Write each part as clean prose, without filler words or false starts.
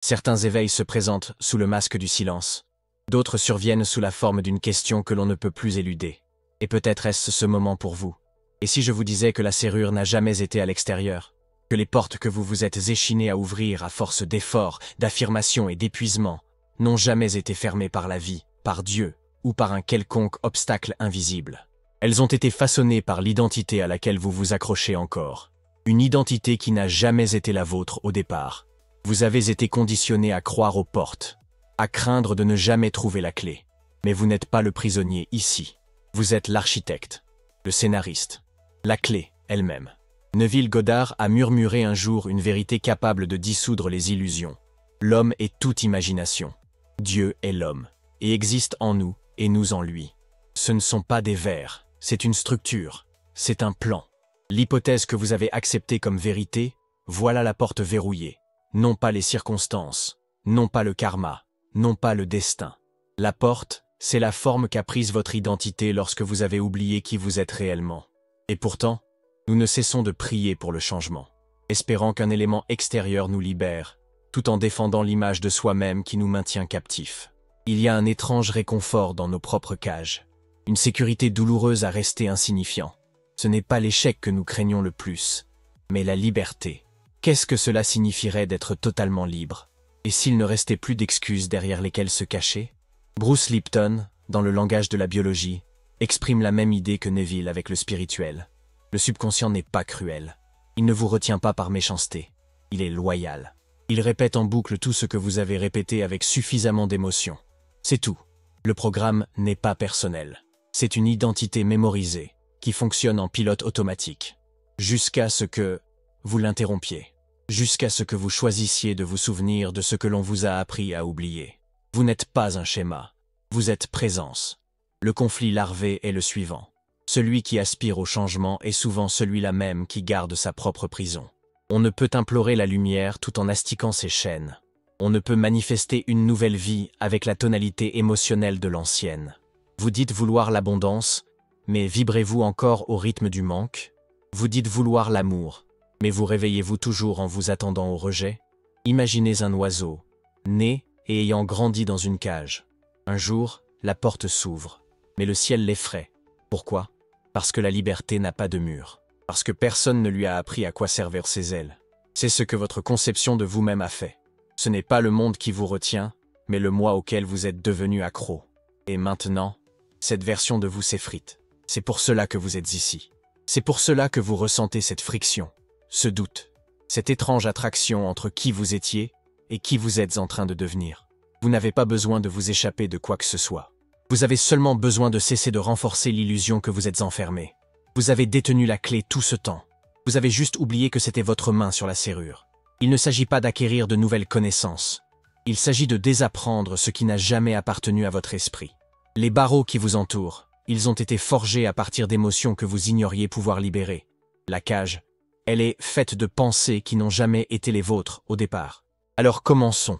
Certains éveils se présentent sous le masque du silence. D'autres surviennent sous la forme d'une question que l'on ne peut plus éluder. Et peut-être est-ce ce moment pour vous. Et si je vous disais que la serrure n'a jamais été à l'extérieur, que les portes que vous vous êtes échiné à ouvrir à force d'efforts, d'affirmations et d'épuisement n'ont jamais été fermées par la vie, par Dieu ou par un quelconque obstacle invisible. Elles ont été façonnées par l'identité à laquelle vous vous accrochez encore. Une identité qui n'a jamais été la vôtre au départ. Vous avez été conditionné à croire aux portes, à craindre de ne jamais trouver la clé. Mais vous n'êtes pas le prisonnier ici. Vous êtes l'architecte, le scénariste, la clé elle-même. Neville Goddard a murmuré un jour une vérité capable de dissoudre les illusions. L'homme est toute imagination. Dieu est l'homme, et existe en nous, et nous en lui. Ce ne sont pas des vers, c'est une structure, c'est un plan. L'hypothèse que vous avez acceptée comme vérité, voilà la porte verrouillée. Non pas les circonstances, non pas le karma, non pas le destin. La porte, c'est la forme qu'a prise votre identité lorsque vous avez oublié qui vous êtes réellement. Et pourtant, nous ne cessons de prier pour le changement, espérant qu'un élément extérieur nous libère, tout en défendant l'image de soi-même qui nous maintient captifs. Il y a un étrange réconfort dans nos propres cages, une sécurité douloureuse à rester insignifiant. Ce n'est pas l'échec que nous craignons le plus, mais la liberté. Qu'est-ce que cela signifierait d'être totalement libre? Et s'il ne restait plus d'excuses derrière lesquelles se cacher? Bruce Lipton, dans le langage de la biologie, exprime la même idée que Neville avec le spirituel. Le subconscient n'est pas cruel. Il ne vous retient pas par méchanceté. Il est loyal. Il répète en boucle tout ce que vous avez répété avec suffisamment d'émotion. C'est tout. Le programme n'est pas personnel. C'est une identité mémorisée, qui fonctionne en pilote automatique. Jusqu'à ce que vous l'interrompiez. Jusqu'à ce que vous choisissiez de vous souvenir de ce que l'on vous a appris à oublier. Vous n'êtes pas un schéma. Vous êtes présence. Le conflit larvé est le suivant. Celui qui aspire au changement est souvent celui-là même qui garde sa propre prison. On ne peut implorer la lumière tout en astiquant ses chaînes. On ne peut manifester une nouvelle vie avec la tonalité émotionnelle de l'ancienne. Vous dites vouloir l'abondance, mais vibrez-vous encore au rythme du manque? Vous dites vouloir l'amour, mais vous réveillez-vous toujours en vous attendant au rejet? Imaginez un oiseau, né et ayant grandi dans une cage. Un jour, la porte s'ouvre, mais le ciel l'effraie. Pourquoi? Parce que la liberté n'a pas de mur. Parce que personne ne lui a appris à quoi servir ses ailes. C'est ce que votre conception de vous-même a fait. Ce n'est pas le monde qui vous retient, mais le moi auquel vous êtes devenu accro. Et maintenant, cette version de vous s'effrite. C'est pour cela que vous êtes ici. C'est pour cela que vous ressentez cette friction, ce doute, cette étrange attraction entre qui vous étiez et qui vous êtes en train de devenir. Vous n'avez pas besoin de vous échapper de quoi que ce soit. Vous avez seulement besoin de cesser de renforcer l'illusion que vous êtes enfermé. Vous avez détenu la clé tout ce temps. Vous avez juste oublié que c'était votre main sur la serrure. Il ne s'agit pas d'acquérir de nouvelles connaissances. Il s'agit de désapprendre ce qui n'a jamais appartenu à votre esprit. Les barreaux qui vous entourent, ils ont été forgés à partir d'émotions que vous ignoriez pouvoir libérer. La cage, elle est faite de pensées qui n'ont jamais été les vôtres au départ. Alors commençons,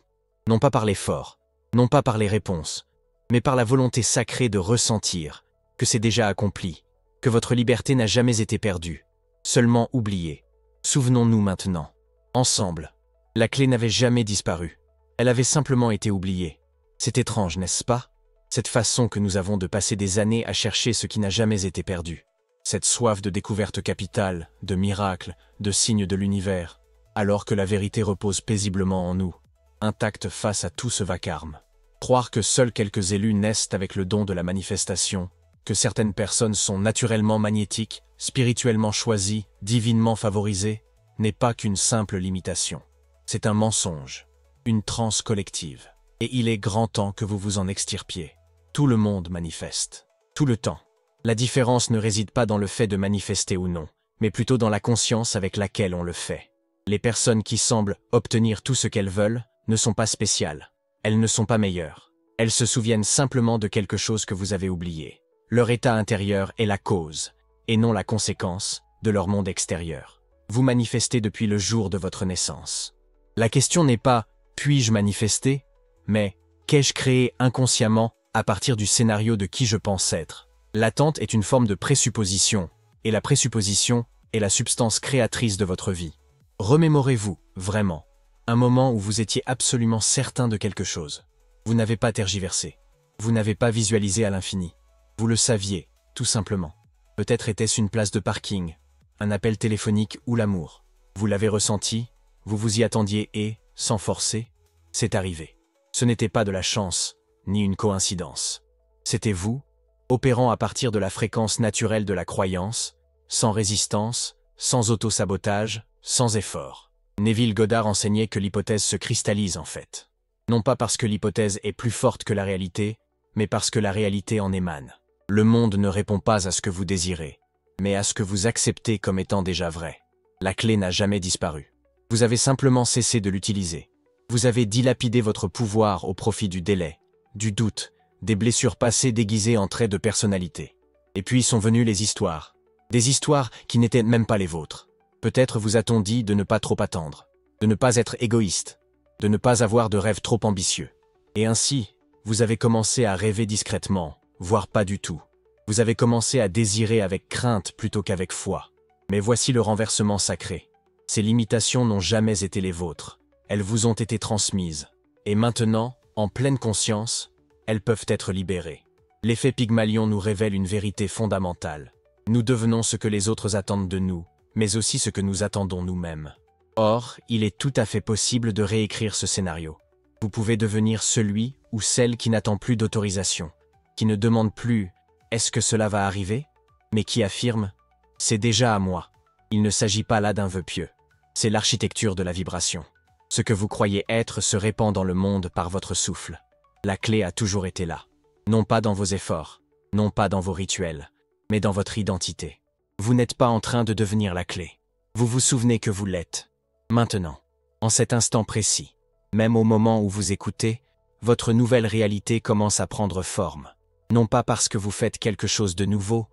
non pas par l'effort, non pas par les réponses, mais par la volonté sacrée de ressentir que c'est déjà accompli, que votre liberté n'a jamais été perdue, seulement oubliée. Souvenons-nous maintenant, ensemble. La clé n'avait jamais disparu. Elle avait simplement été oubliée. C'est étrange, n'est-ce pas? Cette façon que nous avons de passer des années à chercher ce qui n'a jamais été perdu. Cette soif de découverte capitale, de miracles, de signes de l'univers, alors que la vérité repose paisiblement en nous, intacte face à tout ce vacarme. Croire que seuls quelques élus naissent avec le don de la manifestation, que certaines personnes sont naturellement magnétiques, spirituellement choisies, divinement favorisées, n'est pas qu'une simple limitation. C'est un mensonge, une transe collective. Et il est grand temps que vous vous en extirpiez. Tout le monde manifeste, tout le temps. La différence ne réside pas dans le fait de manifester ou non, mais plutôt dans la conscience avec laquelle on le fait. Les personnes qui semblent obtenir tout ce qu'elles veulent ne sont pas spéciales. Elles ne sont pas meilleures. Elles se souviennent simplement de quelque chose que vous avez oublié. Leur état intérieur est la cause, et non la conséquence, de leur monde extérieur. Vous manifestez depuis le jour de votre naissance. La question n'est pas « puis-je manifester ?» mais « qu'ai-je créé inconsciemment à partir du scénario de qui je pense être ?» L'attente est une forme de présupposition, et la présupposition est la substance créatrice de votre vie. Remémorez-vous, vraiment, Un moment où vous étiez absolument certain de quelque chose. Vous n'avez pas tergiversé. Vous n'avez pas visualisé à l'infini. Vous le saviez, tout simplement. Peut-être était-ce une place de parking, un appel téléphonique ou l'amour. Vous l'avez ressenti, vous vous y attendiez et, sans forcer, c'est arrivé. Ce n'était pas de la chance, ni une coïncidence. C'était vous, opérant à partir de la fréquence naturelle de la croyance, sans résistance, sans auto-sabotage, sans effort. Neville Goddard enseignait que l'hypothèse se cristallise en fait. Non pas parce que l'hypothèse est plus forte que la réalité, mais parce que la réalité en émane. Le monde ne répond pas à ce que vous désirez, mais à ce que vous acceptez comme étant déjà vrai. La clé n'a jamais disparu. Vous avez simplement cessé de l'utiliser. Vous avez dilapidé votre pouvoir au profit du délai, du doute, des blessures passées déguisées en traits de personnalité. Et puis sont venues les histoires. Des histoires qui n'étaient même pas les vôtres. Peut-être vous a-t-on dit de ne pas trop attendre, de ne pas être égoïste, de ne pas avoir de rêves trop ambitieux. Et ainsi, vous avez commencé à rêver discrètement, voire pas du tout. Vous avez commencé à désirer avec crainte plutôt qu'avec foi. Mais voici le renversement sacré. Ces limitations n'ont jamais été les vôtres. Elles vous ont été transmises. Et maintenant, en pleine conscience, elles peuvent être libérées. L'effet Pygmalion nous révèle une vérité fondamentale. Nous devenons ce que les autres attendent de nous, mais aussi ce que nous attendons nous-mêmes. Or, il est tout à fait possible de réécrire ce scénario. Vous pouvez devenir celui ou celle qui n'attend plus d'autorisation, qui ne demande plus « est-ce que cela va arriver ?», mais qui affirme « c'est déjà à moi ». Il ne s'agit pas là d'un vœu pieux. C'est l'architecture de la vibration. Ce que vous croyez être se répand dans le monde par votre souffle. La clé a toujours été là. Non pas dans vos efforts, non pas dans vos rituels, mais dans votre identité. Vous n'êtes pas en train de devenir la clé. Vous vous souvenez que vous l'êtes. Maintenant, en cet instant précis, même au moment où vous écoutez, votre nouvelle réalité commence à prendre forme. Non pas parce que vous faites quelque chose de nouveau,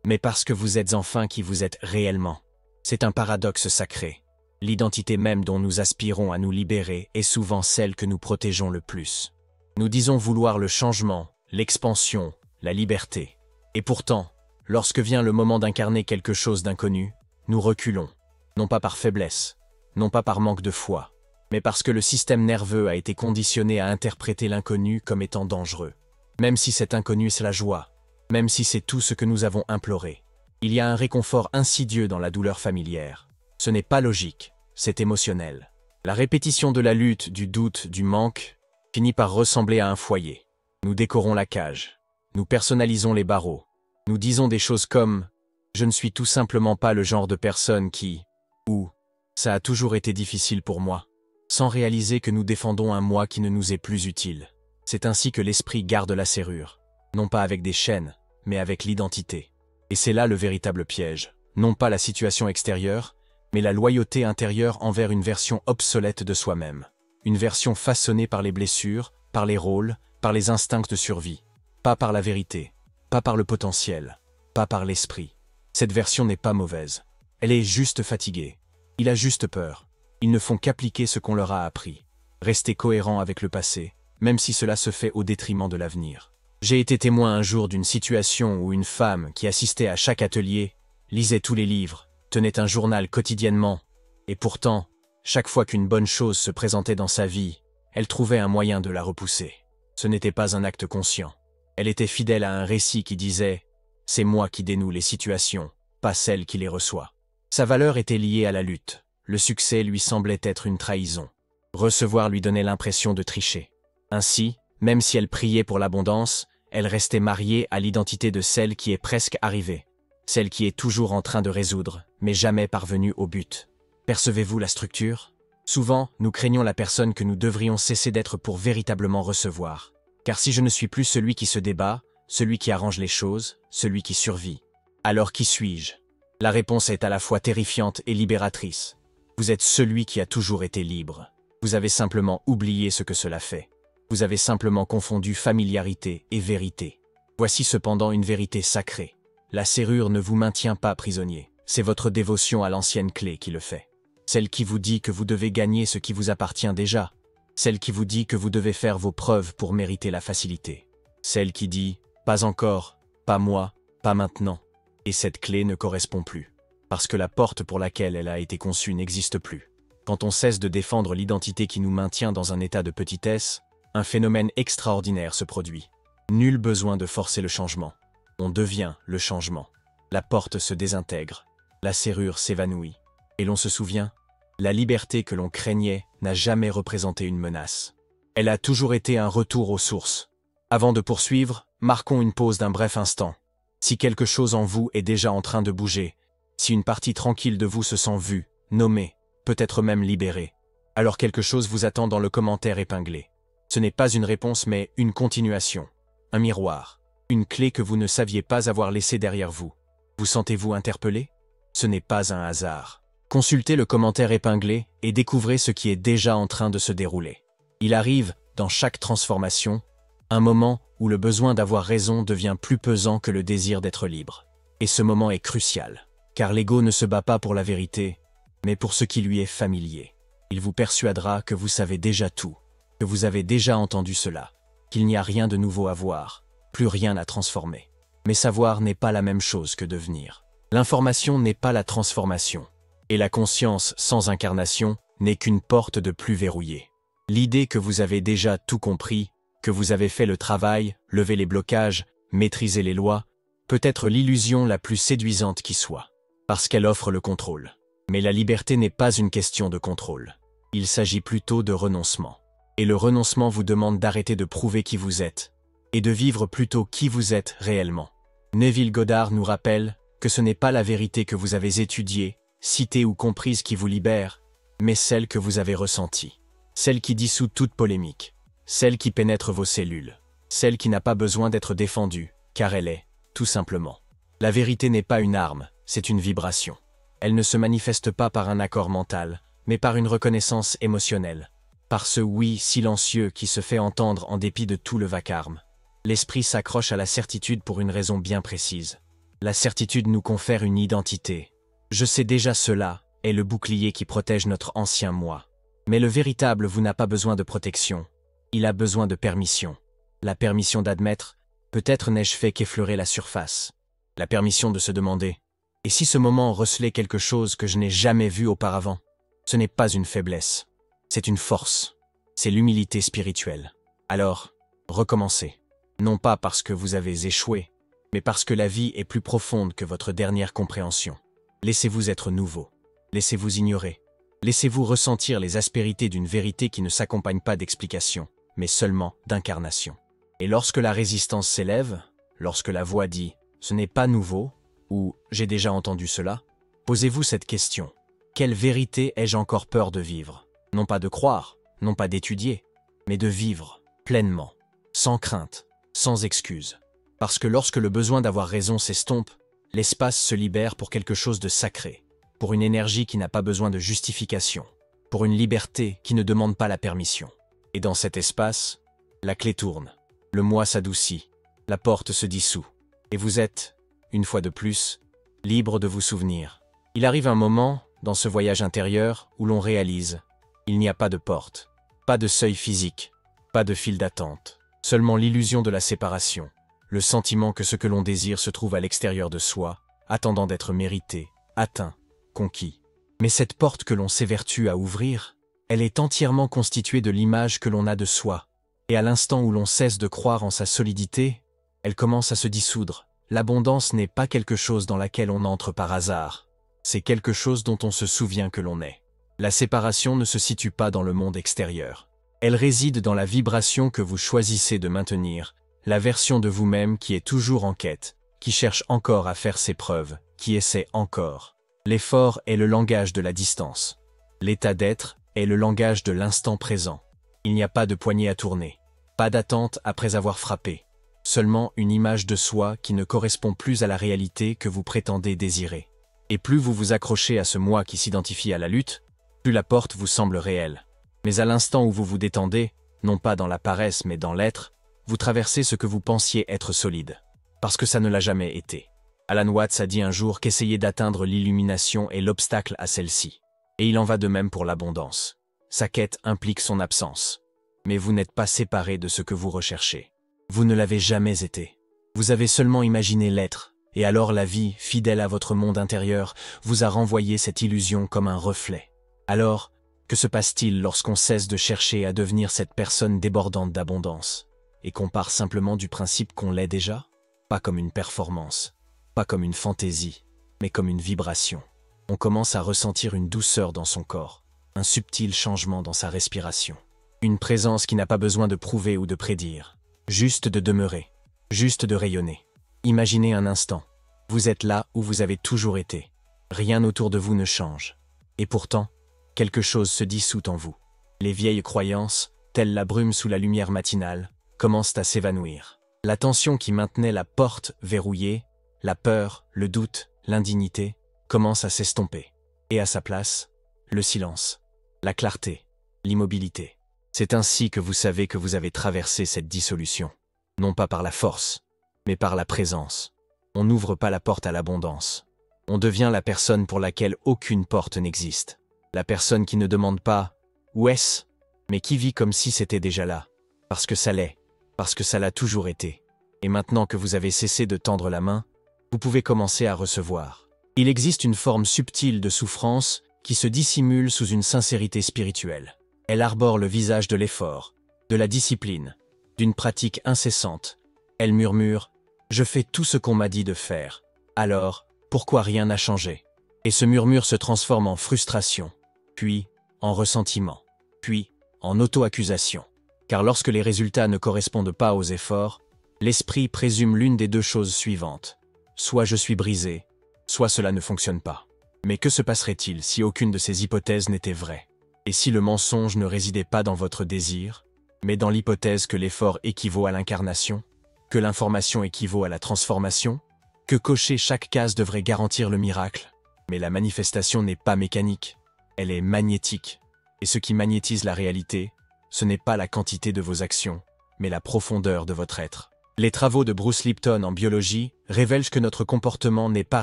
mais parce que vous êtes enfin qui vous êtes réellement. C'est un paradoxe sacré. L'identité même dont nous aspirons à nous libérer est souvent celle que nous protégeons le plus. Nous disons vouloir le changement, l'expansion, la liberté. Et pourtant, lorsque vient le moment d'incarner quelque chose d'inconnu, nous reculons, non pas par faiblesse, non pas par manque de foi, mais parce que le système nerveux a été conditionné à interpréter l'inconnu comme étant dangereux. Même si cet inconnu c'est la joie, même si c'est tout ce que nous avons imploré, il y a un réconfort insidieux dans la douleur familière. Ce n'est pas logique, c'est émotionnel. La répétition de la lutte, du doute, du manque, finit par ressembler à un foyer. Nous décorons la cage, nous personnalisons les barreaux, nous disons des choses comme « je ne suis tout simplement pas le genre de personne qui… » ou « ça a toujours été difficile pour moi », sans réaliser que nous défendons un moi qui ne nous est plus utile. C'est ainsi que l'esprit garde la serrure, non pas avec des chaînes, mais avec l'identité. Et c'est là le véritable piège, non pas la situation extérieure, mais la loyauté intérieure envers une version obsolète de soi-même. Une version façonnée par les blessures, par les rôles, par les instincts de survie. Pas par la vérité, pas par le potentiel, pas par l'esprit. Cette version n'est pas mauvaise. Elle est juste fatiguée. Il a juste peur. Ils ne font qu'appliquer ce qu'on leur a appris. Rester cohérent avec le passé, même si cela se fait au détriment de l'avenir. J'ai été témoin un jour d'une situation où une femme qui assistait à chaque atelier, lisait tous les livres, tenait un journal quotidiennement, et pourtant, chaque fois qu'une bonne chose se présentait dans sa vie, elle trouvait un moyen de la repousser. Ce n'était pas un acte conscient. Elle était fidèle à un récit qui disait « c'est moi qui dénoue les situations, pas celle qui les reçoit ». Sa valeur était liée à la lutte. Le succès lui semblait être une trahison. Recevoir lui donnait l'impression de tricher. Ainsi, même si elle priait pour l'abondance, elle restait mariée à l'identité de celle qui est presque arrivée. Celle qui est toujours en train de résoudre, mais jamais parvenue au but. Percevez-vous la structure ? Souvent, nous craignons la personne que nous devrions cesser d'être pour véritablement recevoir. Car si je ne suis plus celui qui se débat, celui qui arrange les choses, celui qui survit, alors qui suis-je ? La réponse est à la fois terrifiante et libératrice. Vous êtes celui qui a toujours été libre. Vous avez simplement oublié ce que cela fait. Vous avez simplement confondu familiarité et vérité. Voici cependant une vérité sacrée. La serrure ne vous maintient pas prisonnier. C'est votre dévotion à l'ancienne clé qui le fait. Celle qui vous dit que vous devez gagner ce qui vous appartient déjà. Celle qui vous dit que vous devez faire vos preuves pour mériter la facilité. Celle qui dit « pas encore, pas moi, pas maintenant ». Et cette clé ne correspond plus. Parce que la porte pour laquelle elle a été conçue n'existe plus. Quand on cesse de défendre l'identité qui nous maintient dans un état de petitesse, un phénomène extraordinaire se produit. Nul besoin de forcer le changement. On devient le changement. La porte se désintègre, la serrure s'évanouit. Et l'on se souvient, la liberté que l'on craignait n'a jamais représenté une menace. Elle a toujours été un retour aux sources. Avant de poursuivre, marquons une pause d'un bref instant. Si quelque chose en vous est déjà en train de bouger, si une partie tranquille de vous se sent vue, nommée, peut-être même libérée, alors quelque chose vous attend dans le commentaire épinglé. Ce n'est pas une réponse mais une continuation, un miroir, une clé que vous ne saviez pas avoir laissée derrière vous. Vous sentez-vous interpellé? Ce n'est pas un hasard. Consultez le commentaire épinglé et découvrez ce qui est déjà en train de se dérouler. Il arrive, dans chaque transformation, un moment où le besoin d'avoir raison devient plus pesant que le désir d'être libre. Et ce moment est crucial, car l'ego ne se bat pas pour la vérité, mais pour ce qui lui est familier. Il vous persuadera que vous savez déjà tout, que vous avez déjà entendu cela, qu'il n'y a rien de nouveau à voir, plus rien à transformer. Mais savoir n'est pas la même chose que devenir. L'information n'est pas la transformation, et la conscience sans incarnation n'est qu'une porte de plus verrouillée. L'idée que vous avez déjà tout compris, que vous avez fait le travail, levé les blocages, maîtrisé les lois, peut être l'illusion la plus séduisante qui soit, parce qu'elle offre le contrôle. Mais la liberté n'est pas une question de contrôle. Il s'agit plutôt de renoncement. Et le renoncement vous demande d'arrêter de prouver qui vous êtes, et de vivre plutôt qui vous êtes réellement. Neville Goddard nous rappelle que ce n'est pas la vérité que vous avez étudiée, citée ou comprise qui vous libère, mais celle que vous avez ressentie. Celle qui dissout toute polémique. Celle qui pénètre vos cellules. Celle qui n'a pas besoin d'être défendue, car elle est, tout simplement. La vérité n'est pas une arme, c'est une vibration. Elle ne se manifeste pas par un accord mental, mais par une reconnaissance émotionnelle. Par ce oui silencieux qui se fait entendre en dépit de tout le vacarme. L'esprit s'accroche à la certitude pour une raison bien précise. La certitude nous confère une identité. Je sais déjà cela est le bouclier qui protège notre ancien moi. Mais le véritable vous n'a pas besoin de protection. Il a besoin de permission. La permission d'admettre, peut-être n'ai-je fait qu'effleurer la surface. La permission de se demander, et si ce moment recelait quelque chose que je n'ai jamais vu auparavant? Ce n'est pas une faiblesse, c'est une force. C'est l'humilité spirituelle. Alors, recommencez. Non pas parce que vous avez échoué, mais parce que la vie est plus profonde que votre dernière compréhension. Laissez-vous être nouveau. Laissez-vous ignorer. Laissez-vous ressentir les aspérités d'une vérité qui ne s'accompagne pas d'explication, mais seulement d'incarnation. Et lorsque la résistance s'élève, lorsque la voix dit « ce n'est pas nouveau » ou « j'ai déjà entendu cela », posez-vous cette question. Quelle vérité ai-je encore peur de vivre? Non pas de croire, non pas d'étudier, mais de vivre pleinement, sans crainte, sans excuse. Parce que lorsque le besoin d'avoir raison s'estompe, l'espace se libère pour quelque chose de sacré, pour une énergie qui n'a pas besoin de justification, pour une liberté qui ne demande pas la permission. Et dans cet espace, la clé tourne, le moi s'adoucit, la porte se dissout, et vous êtes, une fois de plus, libre de vous souvenir. Il arrive un moment, dans ce voyage intérieur, où l'on réalise, il n'y a pas de porte, pas de seuil physique, pas de file d'attente, seulement l'illusion de la séparation, le sentiment que ce que l'on désire se trouve à l'extérieur de soi, attendant d'être mérité, atteint, conquis. Mais cette porte que l'on s'évertue à ouvrir, elle est entièrement constituée de l'image que l'on a de soi, et à l'instant où l'on cesse de croire en sa solidité, elle commence à se dissoudre. L'abondance n'est pas quelque chose dans laquelle on entre par hasard, c'est quelque chose dont on se souvient que l'on est. La séparation ne se situe pas dans le monde extérieur. Elle réside dans la vibration que vous choisissez de maintenir, la version de vous-même qui est toujours en quête, qui cherche encore à faire ses preuves, qui essaie encore. L'effort est le langage de la distance. L'état d'être est le langage de l'instant présent. Il n'y a pas de poignée à tourner, pas d'attente après avoir frappé, seulement une image de soi qui ne correspond plus à la réalité que vous prétendez désirer. Et plus vous vous accrochez à ce moi qui s'identifie à la lutte, plus la porte vous semble réelle. Mais à l'instant où vous vous détendez, non pas dans la paresse mais dans l'être, vous traversez ce que vous pensiez être solide. Parce que ça ne l'a jamais été. Alan Watts a dit un jour qu'essayer d'atteindre l'illumination est l'obstacle à celle-ci. Et il en va de même pour l'abondance. Sa quête implique son absence. Mais vous n'êtes pas séparé de ce que vous recherchez. Vous ne l'avez jamais été. Vous avez seulement imaginé l'être, et alors la vie, fidèle à votre monde intérieur, vous a renvoyé cette illusion comme un reflet. Alors, Que se passe-t-il lorsqu'on cesse de chercher à devenir cette personne débordante d'abondance et qu'on part simplement du principe qu'on l'est déjà? Pas comme une performance, pas comme une fantaisie, mais comme une vibration. On commence à ressentir une douceur dans son corps, un subtil changement dans sa respiration. Une présence qui n'a pas besoin de prouver ou de prédire, juste de demeurer, juste de rayonner. Imaginez un instant, vous êtes là où vous avez toujours été. Rien autour de vous ne change. Et pourtant, quelque chose se dissout en vous. Les vieilles croyances, telles la brume sous la lumière matinale, commencent à s'évanouir. La tension qui maintenait la porte verrouillée, la peur, le doute, l'indignité, commence à s'estomper. Et à sa place, le silence, la clarté, l'immobilité. C'est ainsi que vous savez que vous avez traversé cette dissolution. Non pas par la force, mais par la présence. On n'ouvre pas la porte à l'abondance. On devient la personne pour laquelle aucune porte n'existe. La personne qui ne demande pas « où est-ce ?», mais qui vit comme si c'était déjà là. Parce que ça l'est, parce que ça l'a toujours été. Et maintenant que vous avez cessé de tendre la main, vous pouvez commencer à recevoir. Il existe une forme subtile de souffrance qui se dissimule sous une sincérité spirituelle. Elle arbore le visage de l'effort, de la discipline, d'une pratique incessante. Elle murmure « Je fais tout ce qu'on m'a dit de faire. Alors, pourquoi rien n'a changé ?» Et ce murmure se transforme en frustration, puis en ressentiment, puis en auto-accusation. Car lorsque les résultats ne correspondent pas aux efforts, l'esprit présume l'une des deux choses suivantes. Soit je suis brisé, soit cela ne fonctionne pas. Mais que se passerait-il si aucune de ces hypothèses n'était vraie? Et si le mensonge ne résidait pas dans votre désir, mais dans l'hypothèse que l'effort équivaut à l'incarnation, que l'information équivaut à la transformation, que cocher chaque case devrait garantir le miracle? Mais la manifestation n'est pas mécanique, elle est magnétique. Et ce qui magnétise la réalité, ce n'est pas la quantité de vos actions, mais la profondeur de votre être. Les travaux de Bruce Lipton en biologie révèlent que notre comportement n'est pas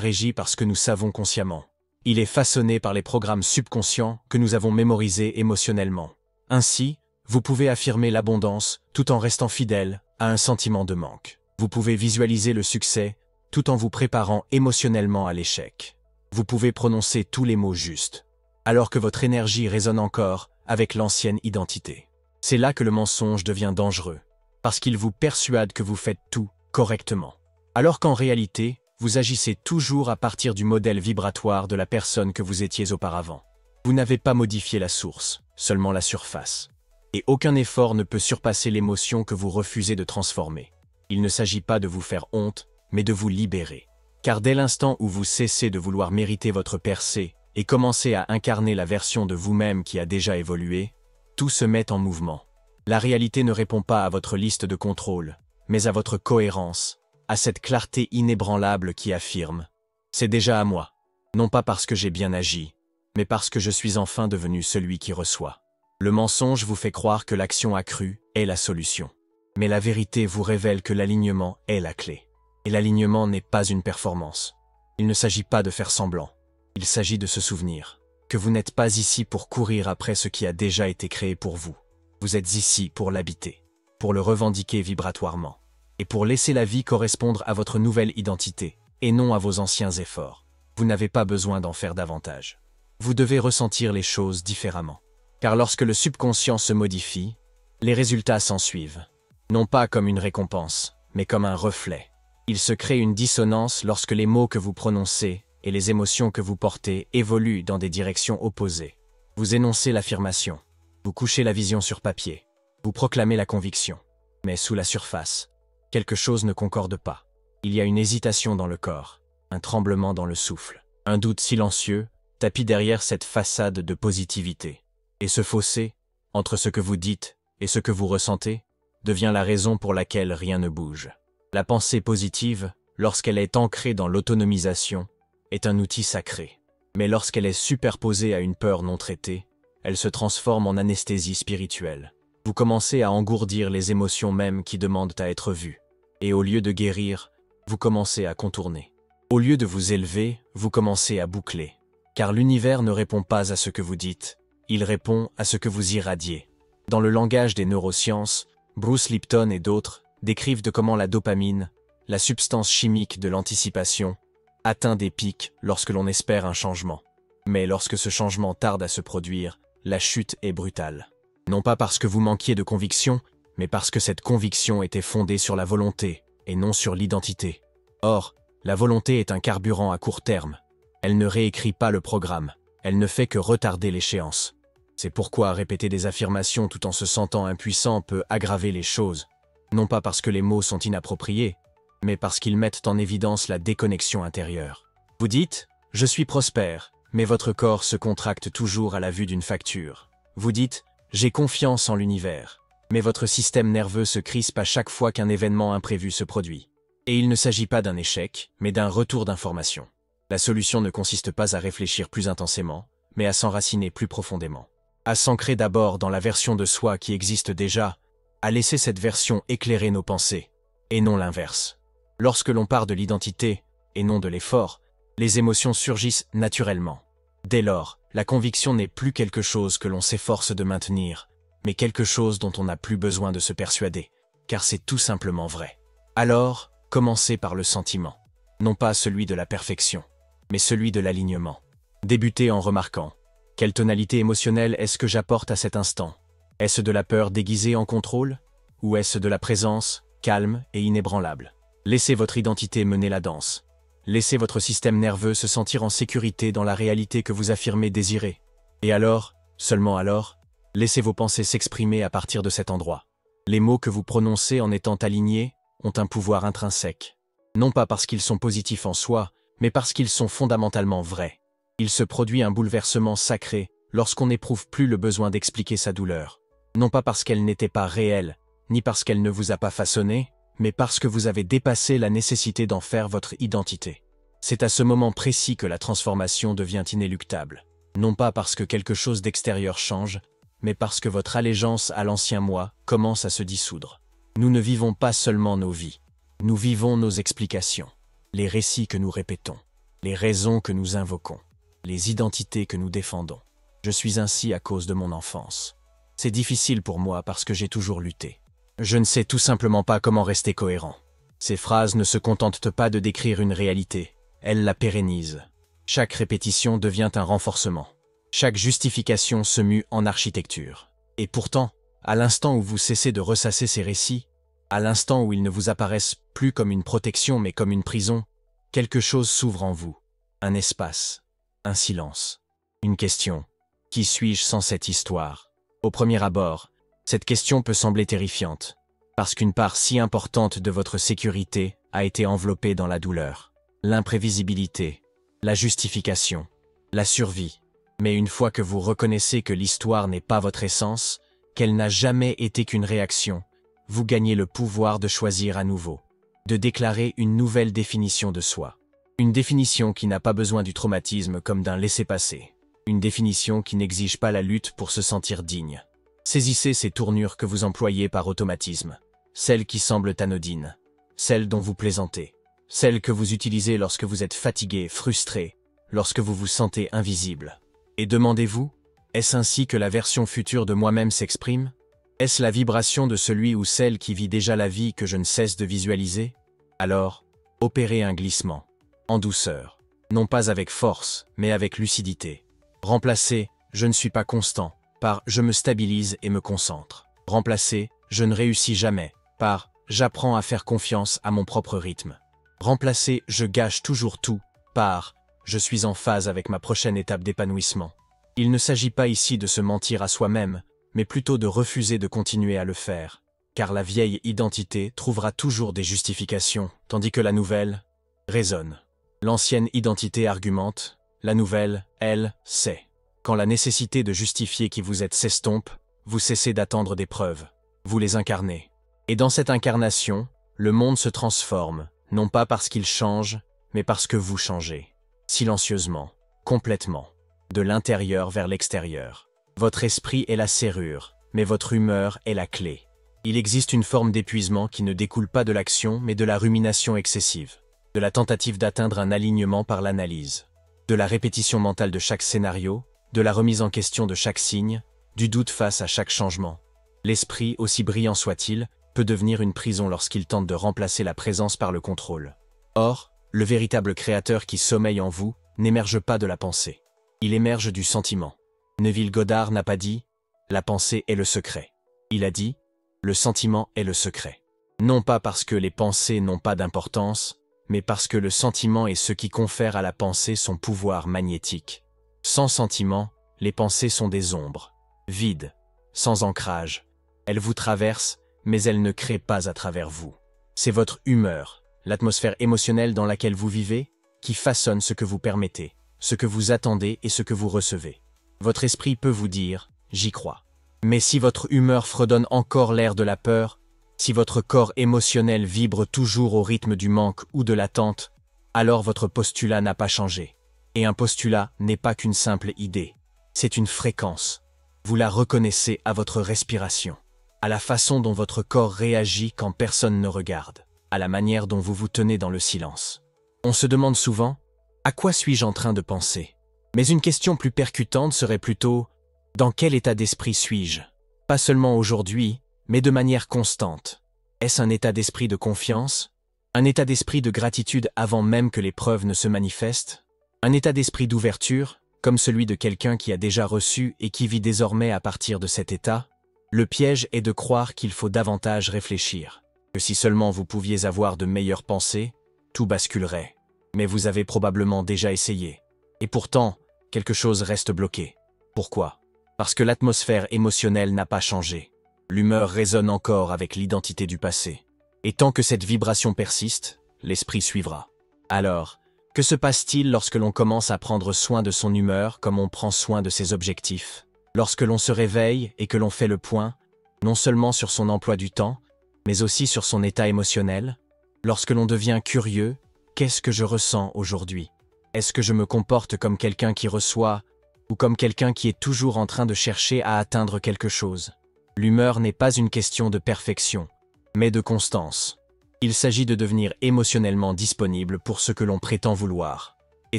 régi par ce que nous savons consciemment. Il est façonné par les programmes subconscients que nous avons mémorisés émotionnellement. Ainsi, vous pouvez affirmer l'abondance tout en restant fidèle à un sentiment de manque. Vous pouvez visualiser le succès tout en vous préparant émotionnellement à l'échec. Vous pouvez prononcer tous les mots justes, alors que votre énergie résonne encore avec l'ancienne identité. C'est là que le mensonge devient dangereux, parce qu'il vous persuade que vous faites tout correctement, alors qu'en réalité, vous agissez toujours à partir du modèle vibratoire de la personne que vous étiez auparavant. Vous n'avez pas modifié la source, seulement la surface. Et aucun effort ne peut surpasser l'émotion que vous refusez de transformer. Il ne s'agit pas de vous faire honte, mais de vous libérer. Car dès l'instant où vous cessez de vouloir mériter votre percée et commencez à incarner la version de vous-même qui a déjà évolué, tout se met en mouvement. La réalité ne répond pas à votre liste de contrôle, mais à votre cohérence, à cette clarté inébranlable qui affirme « C'est déjà à moi, non pas parce que j'ai bien agi, mais parce que je suis enfin devenu celui qui reçoit. » Le mensonge vous fait croire que l'action accrue est la solution. Mais la vérité vous révèle que l'alignement est la clé. Et l'alignement n'est pas une performance. Il ne s'agit pas de faire semblant. Il s'agit de se souvenir que vous n'êtes pas ici pour courir après ce qui a déjà été créé pour vous. Vous êtes ici pour l'habiter, pour le revendiquer vibratoirement, et pour laisser la vie correspondre à votre nouvelle identité, et non à vos anciens efforts. Vous n'avez pas besoin d'en faire davantage. Vous devez ressentir les choses différemment. Car lorsque le subconscient se modifie, les résultats s'ensuivent. Non pas comme une récompense, mais comme un reflet. Il se crée une dissonance lorsque les mots que vous prononcez et les émotions que vous portez évoluent dans des directions opposées. Vous énoncez l'affirmation, vous couchez la vision sur papier, vous proclamez la conviction. Mais sous la surface, quelque chose ne concorde pas. Il y a une hésitation dans le corps, un tremblement dans le souffle, un doute silencieux tapis derrière cette façade de positivité. Et ce fossé, entre ce que vous dites et ce que vous ressentez, devient la raison pour laquelle rien ne bouge. La pensée positive, lorsqu'elle est ancrée dans l'autonomisation, est un outil sacré. Mais lorsqu'elle est superposée à une peur non traitée, elle se transforme en anesthésie spirituelle. Vous commencez à engourdir les émotions mêmes qui demandent à être vues. Et au lieu de guérir, vous commencez à contourner. Au lieu de vous élever, vous commencez à boucler. Car l'univers ne répond pas à ce que vous dites, il répond à ce que vous irradiez. Dans le langage des neurosciences, Bruce Lipton et d'autres décrivent de comment la dopamine, la substance chimique de l'anticipation, atteint des pics lorsque l'on espère un changement. Mais lorsque ce changement tarde à se produire, la chute est brutale. Non pas parce que vous manquiez de conviction, mais parce que cette conviction était fondée sur la volonté, et non sur l'identité. Or, la volonté est un carburant à court terme. Elle ne réécrit pas le programme, elle ne fait que retarder l'échéance. C'est pourquoi répéter des affirmations tout en se sentant impuissant peut aggraver les choses. Non pas parce que les mots sont inappropriés, mais parce qu'ils mettent en évidence la déconnexion intérieure. Vous dites « Je suis prospère », mais votre corps se contracte toujours à la vue d'une facture. Vous dites « J'ai confiance en l'univers », mais votre système nerveux se crispe à chaque fois qu'un événement imprévu se produit. Et il ne s'agit pas d'un échec, mais d'un retour d'information. La solution ne consiste pas à réfléchir plus intensément, mais à s'enraciner plus profondément. À s'ancrer d'abord dans la version de soi qui existe déjà, à laisser cette version éclairer nos pensées, et non l'inverse. Lorsque l'on part de l'identité, et non de l'effort, les émotions surgissent naturellement. Dès lors, la conviction n'est plus quelque chose que l'on s'efforce de maintenir, mais quelque chose dont on n'a plus besoin de se persuader, car c'est tout simplement vrai. Alors, commencez par le sentiment, non pas celui de la perfection, mais celui de l'alignement. Débutez en remarquant « Quelle tonalité émotionnelle est-ce que j'apporte à cet instant ? Est-ce de la peur déguisée en contrôle ? Ou est-ce de la présence, calme et inébranlable ? Laissez votre identité mener la danse. Laissez votre système nerveux se sentir en sécurité dans la réalité que vous affirmez désirer. Et alors, seulement alors, laissez vos pensées s'exprimer à partir de cet endroit. Les mots que vous prononcez en étant alignés ont un pouvoir intrinsèque. Non pas parce qu'ils sont positifs en soi, mais parce qu'ils sont fondamentalement vrais. Il se produit un bouleversement sacré lorsqu'on n'éprouve plus le besoin d'expliquer sa douleur. Non pas parce qu'elle n'était pas réelle, ni parce qu'elle ne vous a pas façonné, mais parce que vous avez dépassé la nécessité d'en faire votre identité. C'est à ce moment précis que la transformation devient inéluctable. Non pas parce que quelque chose d'extérieur change, mais parce que votre allégeance à l'ancien moi commence à se dissoudre. Nous ne vivons pas seulement nos vies, nous vivons nos explications, les récits que nous répétons, les raisons que nous invoquons, les identités que nous défendons. Je suis ainsi à cause de mon enfance. C'est difficile pour moi parce que j'ai toujours lutté. Je ne sais tout simplement pas comment rester cohérent. Ces phrases ne se contentent pas de décrire une réalité, elles la pérennisent. Chaque répétition devient un renforcement. Chaque justification se mue en architecture. Et pourtant, à l'instant où vous cessez de ressasser ces récits, à l'instant où ils ne vous apparaissent plus comme une protection mais comme une prison, quelque chose s'ouvre en vous. Un espace, un silence, une question. Qui suis-je sans cette histoire ? Au premier abord, cette question peut sembler terrifiante, parce qu'une part si importante de votre sécurité a été enveloppée dans la douleur, l'imprévisibilité, la justification, la survie. Mais une fois que vous reconnaissez que l'histoire n'est pas votre essence, qu'elle n'a jamais été qu'une réaction, vous gagnez le pouvoir de choisir à nouveau, de déclarer une nouvelle définition de soi. Une définition qui n'a pas besoin du traumatisme comme d'un laissez-passer. Une définition qui n'exige pas la lutte pour se sentir digne. Saisissez ces tournures que vous employez par automatisme, celles qui semblent anodines, celles dont vous plaisantez, celles que vous utilisez lorsque vous êtes fatigué, frustré, lorsque vous vous sentez invisible. Et demandez-vous, est-ce ainsi que la version future de moi-même s'exprime ? Est-ce la vibration de celui ou celle qui vit déjà la vie que je ne cesse de visualiser ? Alors, opérez un glissement, en douceur, non pas avec force, mais avec lucidité. Remplacez « je ne suis pas constant » par « je me stabilise et me concentre ». Remplacez « je ne réussis jamais » par « j'apprends à faire confiance à mon propre rythme ». Remplacez « je gâche toujours tout » par « je suis en phase avec ma prochaine étape d'épanouissement ». Il ne s'agit pas ici de se mentir à soi-même, mais plutôt de refuser de continuer à le faire, car la vieille identité trouvera toujours des justifications, tandis que la nouvelle résonne. L'ancienne identité argumente, la nouvelle, elle, sait. Quand la nécessité de justifier qui vous êtes s'estompe, vous cessez d'attendre des preuves, vous les incarnez. Et dans cette incarnation, le monde se transforme, non pas parce qu'il change, mais parce que vous changez. Silencieusement, complètement, de l'intérieur vers l'extérieur. Votre esprit est la serrure, mais votre humeur est la clé. Il existe une forme d'épuisement qui ne découle pas de l'action, mais de la rumination excessive, de la tentative d'atteindre un alignement par l'analyse, de la répétition mentale de chaque scénario, de la remise en question de chaque signe, du doute face à chaque changement. L'esprit, aussi brillant soit-il, peut devenir une prison lorsqu'il tente de remplacer la présence par le contrôle. Or, le véritable créateur qui sommeille en vous n'émerge pas de la pensée. Il émerge du sentiment. Neville Goddard n'a pas dit « la pensée est le secret ». Il a dit « le sentiment est le secret ». Non pas parce que les pensées n'ont pas d'importance, mais parce que le sentiment est ce qui confère à la pensée son pouvoir magnétique. Sans sentiment, les pensées sont des ombres, vides, sans ancrage. Elles vous traversent, mais elles ne créent pas à travers vous. C'est votre humeur, l'atmosphère émotionnelle dans laquelle vous vivez, qui façonne ce que vous permettez, ce que vous attendez et ce que vous recevez. Votre esprit peut vous dire « j'y crois ». Mais si votre humeur fredonne encore l'air de la peur, si votre corps émotionnel vibre toujours au rythme du manque ou de l'attente, alors votre postulat n'a pas changé. Et un postulat n'est pas qu'une simple idée. C'est une fréquence. Vous la reconnaissez à votre respiration, à la façon dont votre corps réagit quand personne ne regarde, à la manière dont vous vous tenez dans le silence. On se demande souvent « à quoi suis-je en train de penser ?» Mais une question plus percutante serait plutôt « dans quel état d'esprit suis-je ?» Pas seulement aujourd'hui, mais de manière constante. Est-ce un état d'esprit de confiance? Un état d'esprit de gratitude avant même que les preuves ne se manifestent? Un état d'esprit d'ouverture, comme celui de quelqu'un qui a déjà reçu et qui vit désormais à partir de cet état? Le piège est de croire qu'il faut davantage réfléchir, que si seulement vous pouviez avoir de meilleures pensées, tout basculerait. Mais vous avez probablement déjà essayé. Et pourtant, quelque chose reste bloqué. Pourquoi? Parce que l'atmosphère émotionnelle n'a pas changé. L'humeur résonne encore avec l'identité du passé. Et tant que cette vibration persiste, l'esprit suivra. Alors, que se passe-t-il lorsque l'on commence à prendre soin de son humeur comme on prend soin de ses objectifs? Lorsque l'on se réveille et que l'on fait le point, non seulement sur son emploi du temps, mais aussi sur son état émotionnel? Lorsque l'on devient curieux, qu'est-ce que je ressens aujourd'hui? Est-ce que je me comporte comme quelqu'un qui reçoit ou comme quelqu'un qui est toujours en train de chercher à atteindre quelque chose? L'humeur n'est pas une question de perfection, mais de constance. Il s'agit de devenir émotionnellement disponible pour ce que l'on prétend vouloir. Et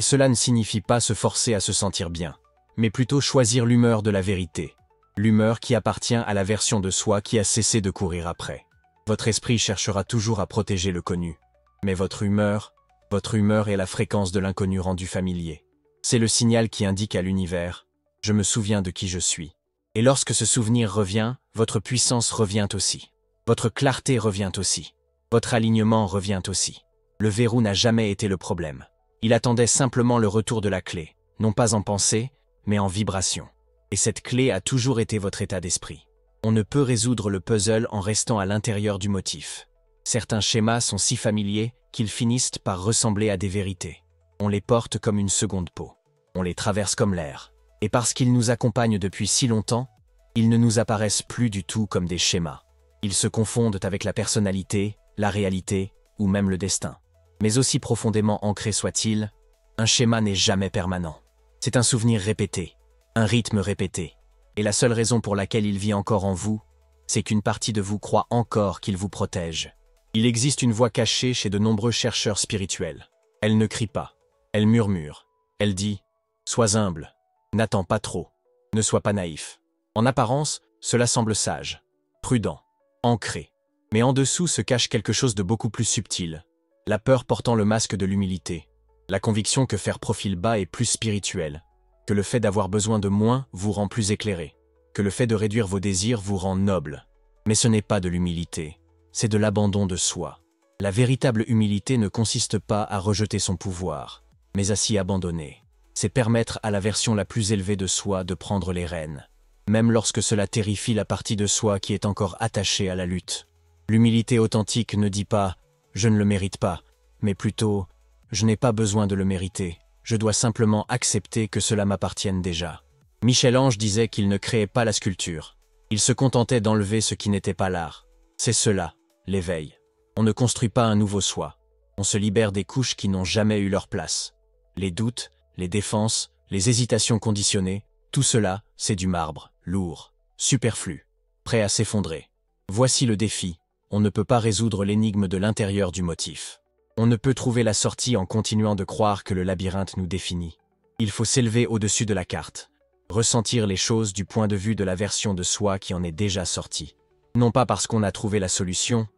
cela ne signifie pas se forcer à se sentir bien, mais plutôt choisir l'humeur de la vérité. L'humeur qui appartient à la version de soi qui a cessé de courir après. Votre esprit cherchera toujours à protéger le connu. Mais votre humeur est la fréquence de l'inconnu rendu familier. C'est le signal qui indique à l'univers « je me souviens de qui je suis ». Et lorsque ce souvenir revient, votre puissance revient aussi. Votre clarté revient aussi. Votre alignement revient aussi. Le verrou n'a jamais été le problème. Il attendait simplement le retour de la clé, non pas en pensée, mais en vibration. Et cette clé a toujours été votre état d'esprit. On ne peut résoudre le puzzle en restant à l'intérieur du motif. Certains schémas sont si familiers qu'ils finissent par ressembler à des vérités. On les porte comme une seconde peau. On les traverse comme l'air. Et parce qu'ils nous accompagnent depuis si longtemps, ils ne nous apparaissent plus du tout comme des schémas. Ils se confondent avec la personnalité, la réalité ou même le destin. Mais aussi profondément ancré soit-il, un schéma n'est jamais permanent. C'est un souvenir répété, un rythme répété. Et la seule raison pour laquelle il vit encore en vous, c'est qu'une partie de vous croit encore qu'il vous protège. Il existe une voix cachée chez de nombreux chercheurs spirituels. Elle ne crie pas, elle murmure. Elle dit « Sois humble, n'attends pas trop, ne sois pas naïf ». En apparence, cela semble sage, prudent, ancré. Mais en dessous se cache quelque chose de beaucoup plus subtil. La peur portant le masque de l'humilité. La conviction que faire profil bas est plus spirituel. Que le fait d'avoir besoin de moins vous rend plus éclairé. Que le fait de réduire vos désirs vous rend noble. Mais ce n'est pas de l'humilité, c'est de l'abandon de soi. La véritable humilité ne consiste pas à rejeter son pouvoir, mais à s'y abandonner. C'est permettre à la version la plus élevée de soi de prendre les rênes, même lorsque cela terrifie la partie de soi qui est encore attachée à la lutte. L'humilité authentique ne dit pas « je ne le mérite pas », mais plutôt « je n'ai pas besoin de le mériter, je dois simplement accepter que cela m'appartienne déjà ». Michel-Ange disait qu'il ne créait pas la sculpture, il se contentait d'enlever ce qui n'était pas l'art. C'est cela, l'éveil. On ne construit pas un nouveau soi, on se libère des couches qui n'ont jamais eu leur place. Les doutes, les défenses, les hésitations conditionnées, tout cela, c'est du marbre, lourd, superflu, prêt à s'effondrer. Voici le défi, on ne peut pas résoudre l'énigme de l'intérieur du motif. On ne peut trouver la sortie en continuant de croire que le labyrinthe nous définit. Il faut s'élever au-dessus de la carte, ressentir les choses du point de vue de la version de soi qui en est déjà sortie. Non pas parce qu'on a trouvé la solution,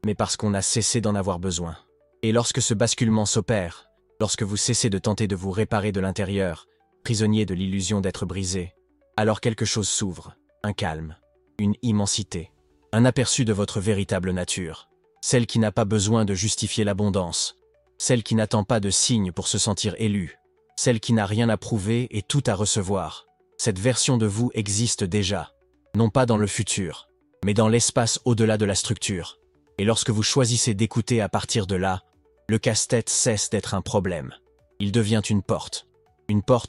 mais parce qu'on a cessé d'en avoir besoin. Et lorsque ce basculement s'opère, lorsque vous cessez de tenter de vous réparer de l'intérieur, prisonnier de l'illusion d'être brisé, Alors quelque chose s'ouvre, un calme, une immensité, un aperçu de votre véritable nature, celle qui n'a pas besoin de justifier l'abondance, celle qui n'attend pas de signes pour se sentir élue, celle qui n'a rien à prouver et tout à recevoir. Cette version de vous existe déjà, non pas dans le futur, mais dans l'espace au-delà de la structure. Et lorsque vous choisissez d'écouter à partir de là, le casse-tête cesse d'être un problème. Il devient une porte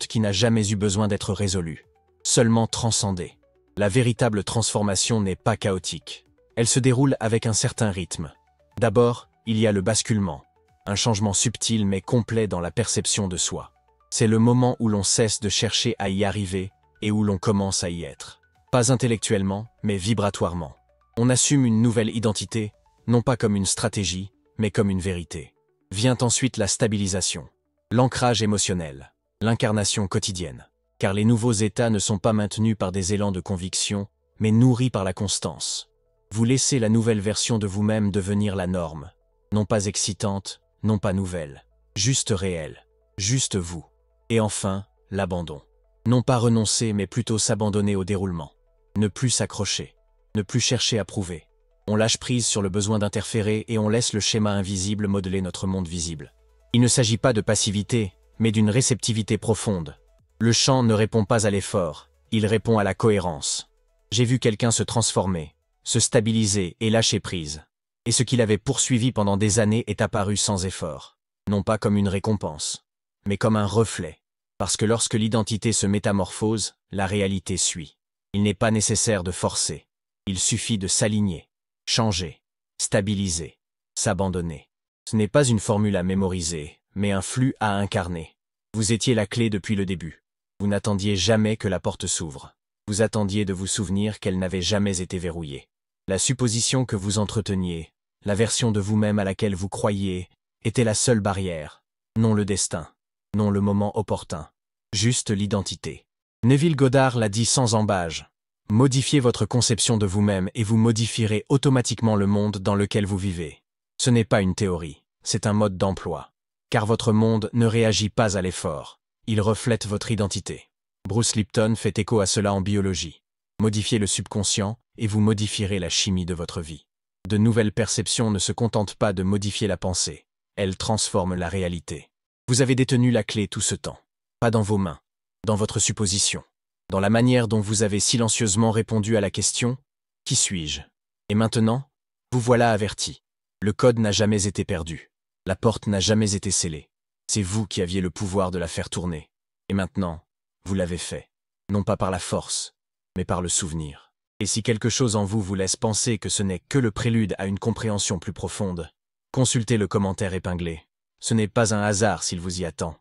qui n'a jamais eu besoin d'être résolue, seulement transcendée. La véritable transformation n'est pas chaotique. Elle se déroule avec un certain rythme. D'abord, il y a le basculement, un changement subtil mais complet dans la perception de soi. C'est le moment où l'on cesse de chercher à y arriver et où l'on commence à y être. Pas intellectuellement, mais vibratoirement. On assume une nouvelle identité, non pas comme une stratégie, mais comme une vérité. Vient ensuite la stabilisation, l'ancrage émotionnel, l'incarnation quotidienne. Car les nouveaux états ne sont pas maintenus par des élans de conviction, mais nourris par la constance. Vous laissez la nouvelle version de vous-même devenir la norme. Non pas excitante, non pas nouvelle. Juste réelle. Juste vous. Et enfin, l'abandon. Non pas renoncer, mais plutôt s'abandonner au déroulement. Ne plus s'accrocher. Ne plus chercher à prouver. On lâche prise sur le besoin d'interférer et on laisse le schéma invisible modeler notre monde visible. Il ne s'agit pas de passivité, mais d'une réceptivité profonde. Le chant ne répond pas à l'effort, il répond à la cohérence. J'ai vu quelqu'un se transformer, se stabiliser et lâcher prise. Et ce qu'il avait poursuivi pendant des années est apparu sans effort. Non pas comme une récompense, mais comme un reflet. Parce que lorsque l'identité se métamorphose, la réalité suit. Il n'est pas nécessaire de forcer. Il suffit de s'aligner, changer, stabiliser, s'abandonner. Ce n'est pas une formule à mémoriser, mais un flux à incarner. Vous étiez la clé depuis le début. Vous n'attendiez jamais que la porte s'ouvre. Vous attendiez de vous souvenir qu'elle n'avait jamais été verrouillée. La supposition que vous entreteniez, la version de vous-même à laquelle vous croyiez, était la seule barrière. Non le destin, non le moment opportun, juste l'identité. Neville Goddard l'a dit sans embâge. Modifiez votre conception de vous-même et vous modifierez automatiquement le monde dans lequel vous vivez. Ce n'est pas une théorie, c'est un mode d'emploi. Car votre monde ne réagit pas à l'effort. Il reflète votre identité. Bruce Lipton fait écho à cela en biologie. Modifiez le subconscient et vous modifierez la chimie de votre vie. De nouvelles perceptions ne se contentent pas de modifier la pensée. Elles transforment la réalité. Vous avez détenu la clé tout ce temps. Pas dans vos mains, dans votre supposition. Dans la manière dont vous avez silencieusement répondu à la question « Qui suis-je » Et maintenant, vous voilà averti. Le code n'a jamais été perdu. La porte n'a jamais été scellée. C'est vous qui aviez le pouvoir de la faire tourner. Et maintenant, vous l'avez fait. Non pas par la force, mais par le souvenir. Et si quelque chose en vous vous laisse penser que ce n'est que le prélude à une compréhension plus profonde, consultez le commentaire épinglé. Ce n'est pas un hasard s'il vous y attend.